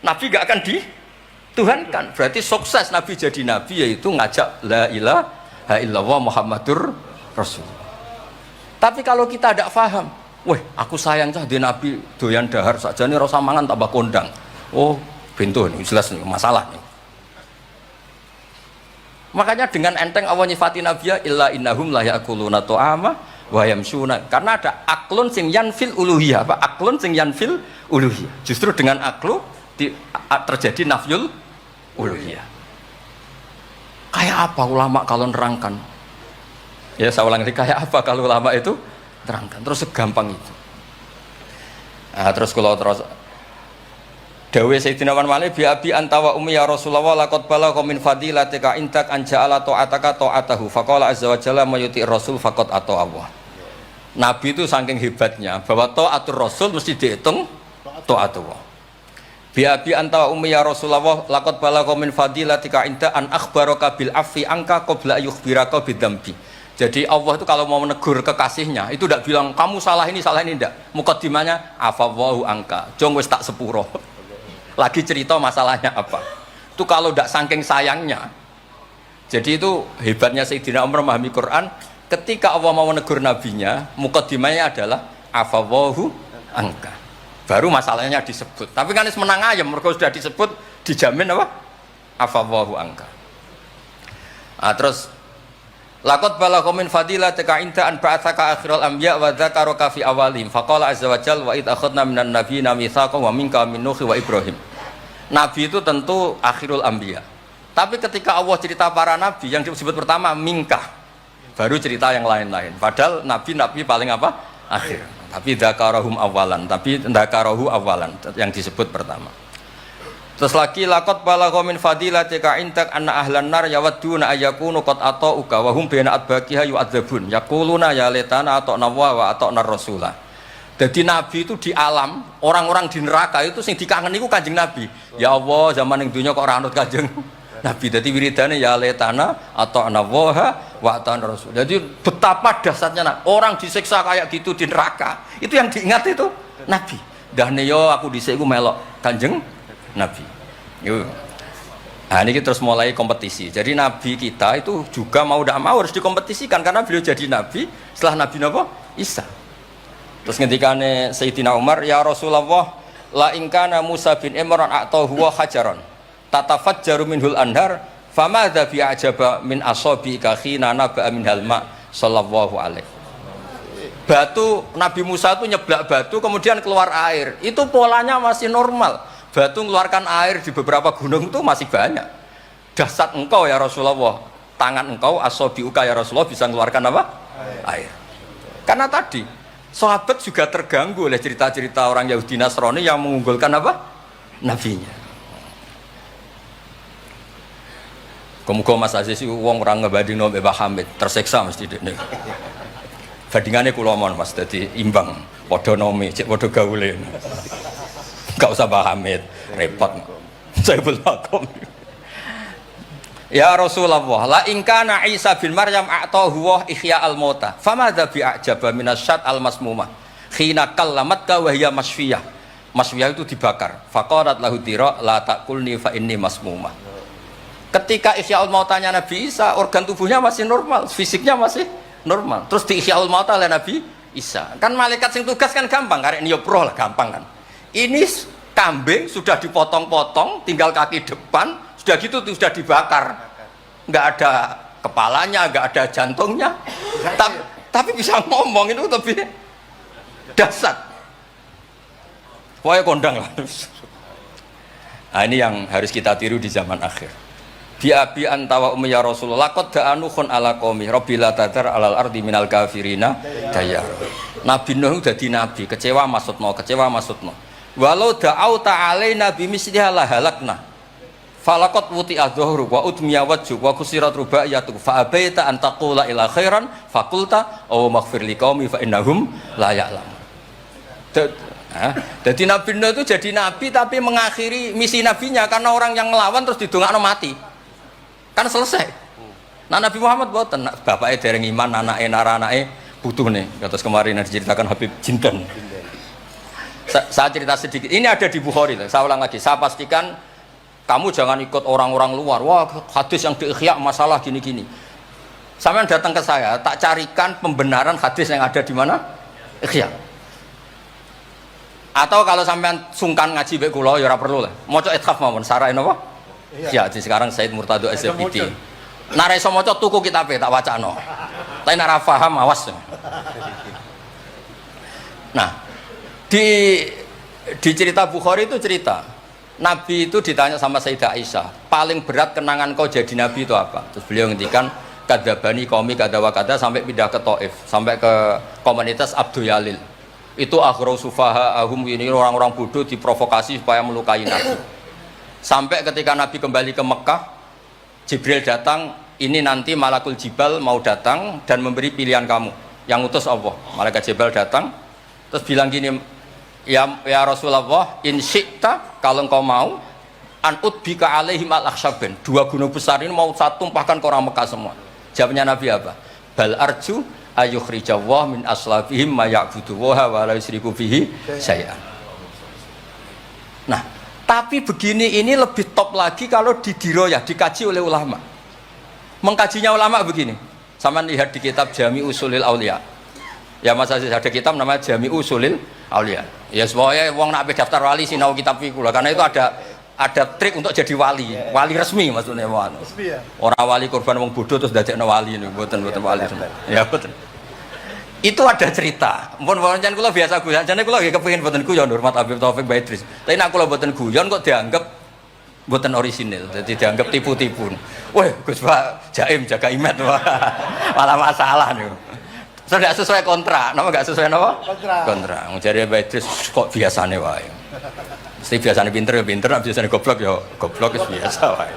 Nabi gak akan dituhankan. Berarti sukses Nabi jadi Nabi yaitu ngajak la ilaha illallah Muhammadur Rasul. Tapi kalau kita tidak paham, wah aku sayang cah di Nabi doyan dahar saja nih rasa mangan tambah kondang, oh bentuk ini jelas nih masalah nih. Makanya dengan enteng Allah nyifati Nabiya illa innahum la ya'kuluna ta'ama wa yamshuna, karena ada aklun sing yanfil uluhiyah. Apa aklun sing yanfil uluhiyah? Justru dengan aklu terjadi nafyul uluhiyah. Kayak apa ulama kalau nerangkan? Ya saya ulang lagi, kayak apa kalau ulama itu terangkan terus segampang itu. Nah, terus kalau terus dawe Sayyidina Umar Malik bi abi anta wa ummi ya Rasulullah laqad balagha min fadilatika intak an ja'ala ta'ataka ta'atahu faqala azza wa jalla mayuti rasul faqad ata Allah. Nabi itu saking hebatnya bahwa ta'atur rasul mesti dihitung ta'atullah. Bi abi anta wa ummi ya Rasulullah laqad balagha min fadilatika inta an akhbaraka bil afwi anka qabla yukhbiraka bidzambi. Jadi Allah itu kalau mau menegur kekasihnya itu tidak bilang kamu salah ini tidak. Mukaddimahnya afawwahu anka. Jong wis tak sepuro. Lagi cerita masalahnya apa. Itu kalau tidak saking sayangnya. Jadi itu hebatnya Sayyidina Umar memahami Quran. Ketika Allah mau menegur nabinya, mukaddimahnya adalah afawwahu anka. Baru masalahnya disebut. Tapi kan menang ayam, mereka sudah disebut, dijamin apa? Afawwahu anka. Nah, terus laqad balagha min fadilatika inta an ba'atsaka akhiral anbiya wa dzakaraka fi awalihim faqala azza wa jalla wa id akhadna minan nabiyina mitsaqan wa minka min nuh wa ibrahim. Nabi itu tentu akhirul anbiya, tapi ketika Allah cerita para nabi yang disebut pertama minka, baru cerita yang lain-lain. Padahal nabi paling apa? Akhir. Tapi dzakarahum awalan, tapi dzakarahu awalan yang disebut pertama. Terus lagi laqad balagha min fadilatika intak anna ahlan nar yawadduna ayyakunu qad ata'uka wa hum baina adbaqiha yu'adzabun yaquluna ya laitana ata'na wa ata'na rasula. Jadi Nabi itu di alam, orang-orang di neraka itu sing dikangeni iku Kanjeng Nabi. Ya Allah, zaman ning dunya kok ora anut Kanjeng Nabi. Dadi wiridane ya laitana ata'na wa ata'na rasul. Jadi betapa dahsyatnya orang disiksa kayak gitu di neraka. Itu yang diingat itu Nabi. Dahne yo aku dhisik iku melok Kanjeng Nabi. Yuk. Nah ini terus mulai kompetisi. Jadi Nabi kita itu juga mau tidak mau harus dikompetisikan karena beliau jadi Nabi setelah Nabi Nabi Isa. Terus ngendikane Sayyidina Umar, ya Rasulullah, la ingkana Musa bin Imran atau huwa hajaron tatafajjaru minhul anhar famadza bi ajaba min asabika khina naba min halma sallallahu alaihi. Batu Nabi Musa itu nyeblak batu kemudian keluar air. Itu polanya masih normal. Batu mengeluarkan air di beberapa gunung itu masih banyak. Dasar engkau ya Rasulullah, tangan engkau asobiuka ya Rasulullah bisa mengeluarkan apa? Air. Karena tadi sahabat juga terganggu oleh cerita-cerita orang Yahudi Nasrani yang mengunggulkan apa? Nabinya. Kemudian Mas Aziz itu uang orang ngebanding Mbak Hamid terseksa mesti ini. Bandingannya kula mon Mas, jadi imbang. Podo nomi, cek podo gaule. Gak usah Mbak Hamid, repot. Saya belum. Ya Rasulullah, la in kana Isa bin Maryam a'tahu wa ihya al-mauta. Famadza bi a'jaba minasyat al-masmumah. Khina kallamat ka wa hiya masfiyah. Masfiyah itu dibakar. Faqalat lahu tira la taqulni fa inni masmumah. Ketika ihya al-mautanya Nabi Isa, organ tubuhnya masih normal, fisiknya masih normal. Terus di ihya al-mauta oleh Nabi Isa. Kan malaikat sing tugas kan gampang, karek niopro lah gampang kan. Ini kambing sudah dipotong-potong, tinggal kaki depan, sudah gitu sudah dibakar, nggak ada kepalanya, nggak ada jantungnya, tapi bisa ngomong, itu lebih dasar. Pokoknya kondang lah. Nah, ini yang harus kita tiru di zaman akhir. Biabi antawa ummi ya Rasulullah qad da'anukhun ala qaumi rabbila tadar alal ardi minal kafirina dayar. Nabi Nuh dadi nabi, kecewa maksudno. Walau da'au ta'alaina bimisliha la halakna. Falaqat wuti adzuhru wa utmiya wajhu wa kusirat rubaiyatu fa abaita an taqula ila khairan faqulta aw maghfir liqaumi fa innahum la ya'lamun. Jadi Nabi Nuh itu jadi nabi tapi mengakhiri misi nabinya karena orang yang melawan terus didongakno mati. Kan selesai. Nah Nabi Muhammad boten, bapaknya dereng iman, anaknya nara-anaknya butuh nih. Terus kemarin yang diceritakan Habib Jinten. Saya cerita sedikit. Ini ada di Bukhari. Saya ulang lagi. Saya pastikan kamu jangan ikut orang-orang luar. Wah hadis yang di-Ihya masalah gini-gini. Sampai datang ke saya, tak carikan pembenaran hadis yang ada di mana? Ihya. Atau kalau sampean sungkan ngaji mbek kula ya ora perlu lah. Maca ithaf mawon sarain apa? Ya, jadi sekarang Said Murtado SFPD. Nara iso maca tuku kitabe tak wacano. Tapi nara paham awas. Nah, di cerita Bukhari itu cerita Nabi itu ditanya sama Sayyidah Aisyah, paling berat kenangan kau jadi Nabi itu apa? Terus beliau ngendikan kadabani qaumi kadawa kada sampai pindah ke Taif, sampai ke komunitas Abdul Yalil. Itu akhru sufaha ahum, ini orang-orang bodoh diprovokasi supaya melukai Nabi. Sampai ketika Nabi kembali ke Mekah, Jibril datang, ini nanti Malakul Jibal mau datang dan memberi pilihan kamu. Yang utus Allah. Malaikat Jibal datang, terus bilang gini, ya Rasulullah, in syi'ta, kalau engkau mau, an utbika alaihim al-akhsyaben. 2 gunung besar ini mau saya tumpahkan ke orang Mekah semua. Jawabnya Nabi apa? Bal arju ayukhrijawah min aslabihim ma ya'budu wa la yusriku bihi syai'an. Nah, tapi begini ini lebih top lagi kalau didiroyah, dikaji oleh ulama. Mengkajinya ulama begini. Sama lihat di kitab Jami Usulil Aulia. Ya Mas Aziz ada kitab namanya Jami Usulil Aulia. Ya semuanya wong nak daftar wali sinau kitab iku lah. Karena itu ada trik untuk jadi wali. Wali resmi maksudnya wali. Orang wali korban wong bodoh terus dadekno wali niku mboten wali. Ya betul. Itu ada cerita. Mpun pancen kula biasa guyon. Jane kula nggih kepengin mboten guyon hormat Habib Taufik Baidris. Tapi nek kula mboten guyon kok dianggap mboten orisinil. Jadi dianggap tipu-tipu. Wah, Gus Pak Jaim jaga imet malah masalah niku. Sudah sesuai kontrak. Napa enggak sesuai napa? Kontrak. Wong jare Baidris kok biasane wae. Mesti biasane pinter ya pinter, biasane goblok ya goblok wis biasa wae.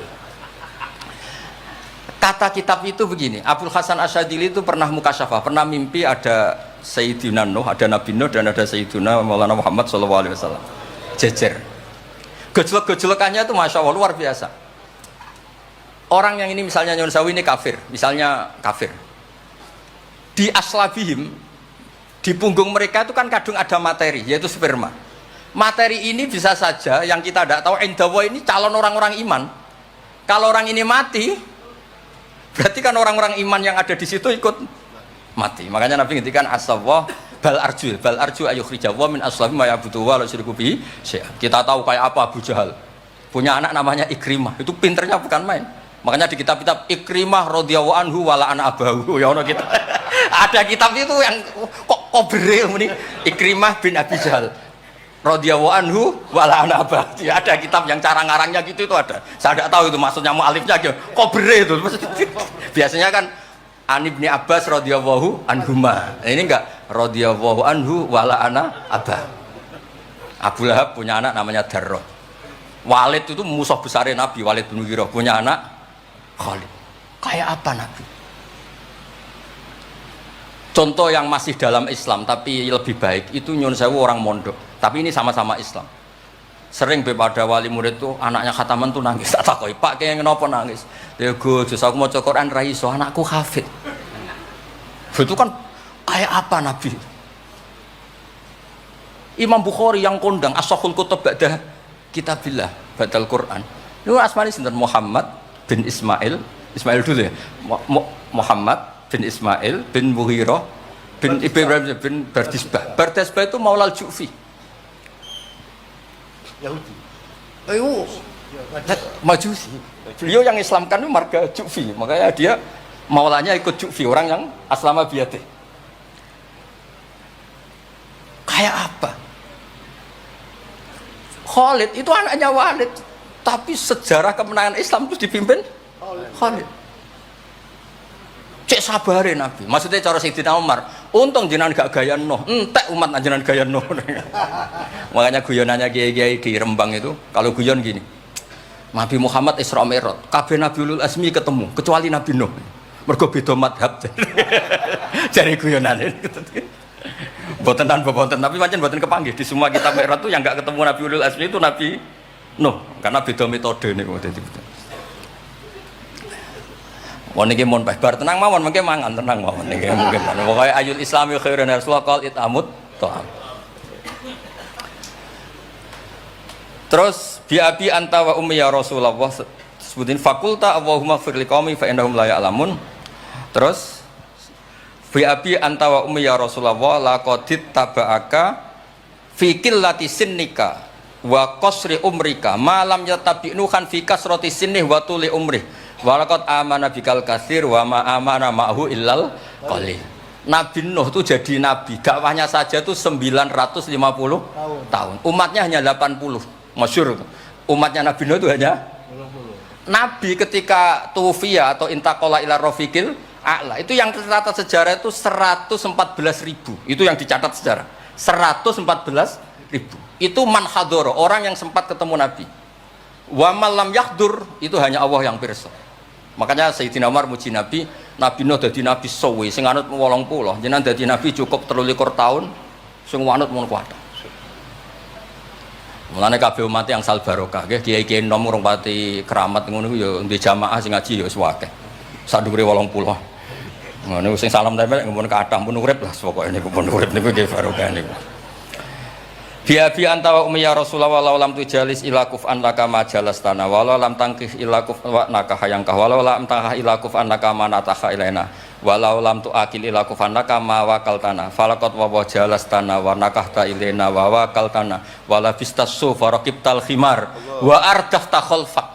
Kata kitab itu begini, Abdul Hasan Asyadili itu pernah mukasyafah, pernah mimpi ada Sayyidina Nuh, ada Nabi Nuh dan ada Sayyidina Maulana Muhammad SAW jejer. Gejolak-gejolakannya itu Masya Allah luar biasa. Orang yang ini misalnya Nyun Sawi ini kafir, misalnya kafir. Di aslabihim, di punggung mereka itu kan kadung ada materi, yaitu sperma. Materi ini bisa saja yang kita tidak tahu, Indawa ini calon orang-orang iman. Kalau orang ini mati, berarti kan orang-orang iman yang ada di situ ikut mati. Makanya Nabi ngintikan asawah bal arju ayukhrijawah min aslabihim ma ya'budu wa la yusyriku bihi syai'an. Kita tahu kayak apa Abu Jahal. Punya anak namanya Ikrimah. Itu pinternya bukan main. Makanya di kitab-kitab Ikrimah radhiyallahu anhu wa la'ana abahu. Ya ono kita. Ada kitab itu yang kok beril ini Ikrimah bin Abi Jahal. radhiyallahu anhu wala anaba. Ya, ada kitab yang cara ngarangnya gitu itu ada. Saya tidak tahu itu maksudnya mualifnya gitu. Kobre itu. Biasanya kan An Ibni Abbas radhiyallahu anhuma. Ini enggak radhiyallahu anhu wala anaba. Abu Lahab punya anak namanya Darrah. Walid itu musuh besar Nabi, Walid bin Mughirah punya anak Khalid. Kayak apa Nabi? Contoh yang masih dalam Islam tapi lebih baik itu nyun sewu orang mondok. Tapi ini sama-sama Islam. Sering pada wali murid tuh anaknya khataman tuh nangis. Tak takoki, Pak kayak kenapa nangis? Ya Gus, aku mau Quran ra iso, anakku hafid. Itu kan kayak apa Nabi? Imam Bukhari yang kondang ashahul kutub ba'da kitabillah badal Quran. Itu asmane sinten? Muhammad bin Ismail dulu ya. Muhammad bin Ismail bin Mughirah bin Ibrahim bin Bardisbah. Bardisbah itu Maulal Ju'fi. Yahudi. Ayo. Majusi. Beliau yang Islamkan itu marga Ju'fi. Makanya dia maulanya ikut Ju'fi, orang yang aslama biyadih. Kayak apa? Khalid itu anaknya Walid, tapi sejarah kemenangan Islam itu dipimpin Khalid. Cek sabare Nabi. Maksudnya cara Sayyidina Umar, untung jenengan gak gaya Nuh, entek umat jenengan gaya Nuh. Makanya guyonannya kiai-kiai di Rembang itu, kalau guyon gini. Nabi Muhammad Isra Mi'raj, kabeh Nabi Ulul Azmi ketemu, kecuali Nabi Nuh. Mergo beda madhab. Jare guyonane. Boten tanpa boten, tapi pancen boten kepanggih. Di semua kitab Mi'raj itu yang enggak ketemu Nabi Ulul Azmi itu Nabi Nuh, karena beda metode niku dadi. Wong niki mun bar tenang mawon mengke mangan tenang mawon niki mungkin. Pokoke ayul islami khairun rasulullah qal itamut ta'am. Terus bi abi anta wa ummi ya Rasulullah sebutin fakulta Allahumma fir liqaumi fa innahum la ya'lamun. Terus bi abi anta wa ummi ya Rasulullah laqadit taba'aka fi qillati sinnika wa qasri umrika ma lam yatabi'nu kan fi kasrati sinnih wa tuli umrih. Walaqad amana bikal katsir wa ma amana ma'hu illal qalil. Nabi Nuh itu jadi nabi, dakwahnya saja itu 950 tahun. Umatnya hanya 80. Masyhur itu. Umatnya Nabi Nuh itu hanya 80. Nabi ketika tufiya atau intaqala ila rafiqil a'la, itu yang tercatat sejarah itu 114.000. Itu yang dicatat sejarah. 114.000. Itu man hadoro, orang yang sempat ketemu Nabi. Wa malam yahdur, itu hanya Allah yang pirsa. Makanya Sayyidina Umar muji Nabi, Nabi Nuh dadi nabi suwi, sing anut 80, jenengan dadi nabi cukup 23 tahun, sing anut mun kuat. Mulane kabeh umat yang sal barokah, nggih kiai-kiai nom urung pati keramat ngono ku ya ndek jamaah sing ngaji ya wis akeh. Sadhuwure 80. Ngono sing salam tempel ngempun kathah pun urip lah pokoke niku pun urip niku nggih barokah niku. Biabi antawa ummi ya Rasulullah walau lam tujalis ila kuf'an laka majalas tanah walau lam tangkih ila kuf'an nakah hayangkah walau lam tangkah ila kuf'an naka manataha ilaina walau lam tuakil ila kuf'an naka mawakal tanah falakot wawa jalas tanah wa nakahta ilaina wa wakal tanah wala bistasu farokibtal khimar wa ardafta kholfak.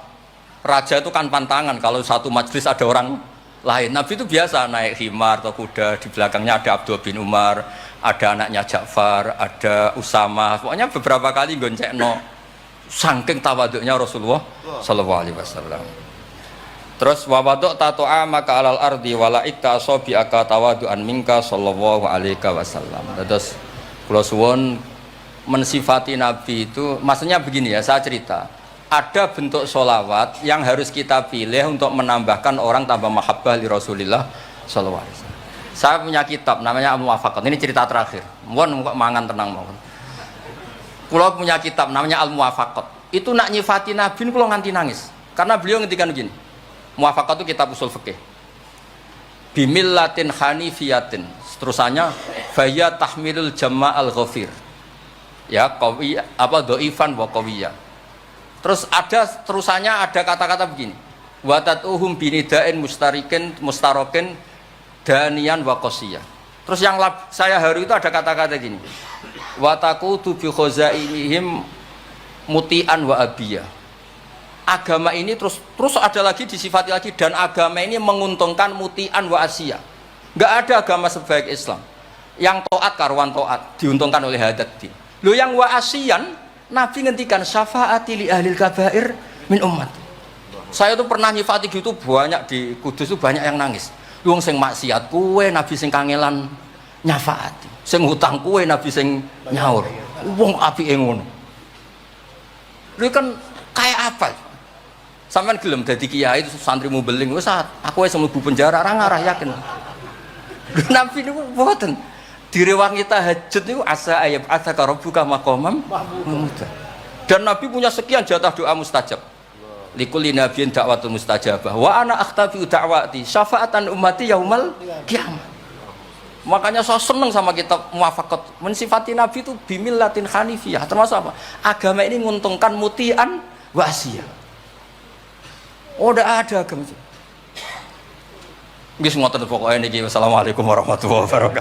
Raja itu kan pantangan kalau satu majlis ada orang lain. Nabi itu biasa naik khimar atau kuda, di belakangnya ada Abdul bin Umar, ada anaknya Ja'far, ada Usama. Pokoknya beberapa kali goncekno saking tawaduknya Rasulullah sallallahu alaihi wasallam. Terus wa wadok tato'a maka alal ardi wala ikta asobi aka tawadu'an minka sallallahu alaihi wasallam. Terus kula suwun mensifati Nabi itu maksudnya begini ya, saya cerita. Ada bentuk sholawat yang harus kita pilih untuk menambahkan orang tambah mahabbah li Rasulillah sallallahu alaihi wasallam. Saya punya kitab namanya Al-Muwafaqat. Ini cerita terakhir. Mohon kok mangan tenang mohon. Kula punya kitab namanya Al-Muwafaqat. Itu nak nyifati Nabi kula nganti nangis. Karena beliau ngendikan begini. Muwafaqat itu kitab usul fikih. Bimillatin hanifiyatin. Terusannya faya tahmilul jama'al ghafir. Ya, qawi apa dhaifan wa qawiyya. Terus ada terusannya ada kata-kata begini. Wa tatuhum binida'in mustarokin danian wa qasiyah. Terus yang saya haru itu ada kata-kata gini. Wa taqutu bi khazainihim mutian wa abiyah. Agama ini terus ada lagi disifati lagi dan agama ini menguntungkan mutian wa asiyah. Enggak ada agama sebaik Islam. Yang taat karuan taat diuntungkan oleh hadat din. Lo yang wa asian, Nabi ngendikan syafaati li ahlil kabair min umat. Saya tuh pernah nyifati gitu banyak di Kudus tuh banyak yang nangis. Wong sing maksiat kuwe Nabi sing kangelan nyafaati. Sing hutang kuwe Nabi sing nyaur. Wong apike ngono. Lho kan kayak apa? Sampean gelem dadi kiai itu santrimu beling wis aku wis mlebu penjara ora ngarah yakin. Lho Nabi niku mboten. Direwangi tahajud niku asa ayat ataka rabbuka maqamam mahmud. Dan Nabi punya sekian jatah doa mustajab. Likulli nabiyyin da'watun mustajabah wa ana akhtafi da'wati syafaatan ummati yaumal qiyamah. Makanya saya senang sama kitab Muwafaqat mensifati Nabi itu bimillatin hanifiyah, termasuk apa? Agama ini menguntungkan mutian wasiyah. Oh, udah ada agama itu. Nggih ngoten pokoke niki. Wassalamualaikum warahmatullahi wabarakatuh.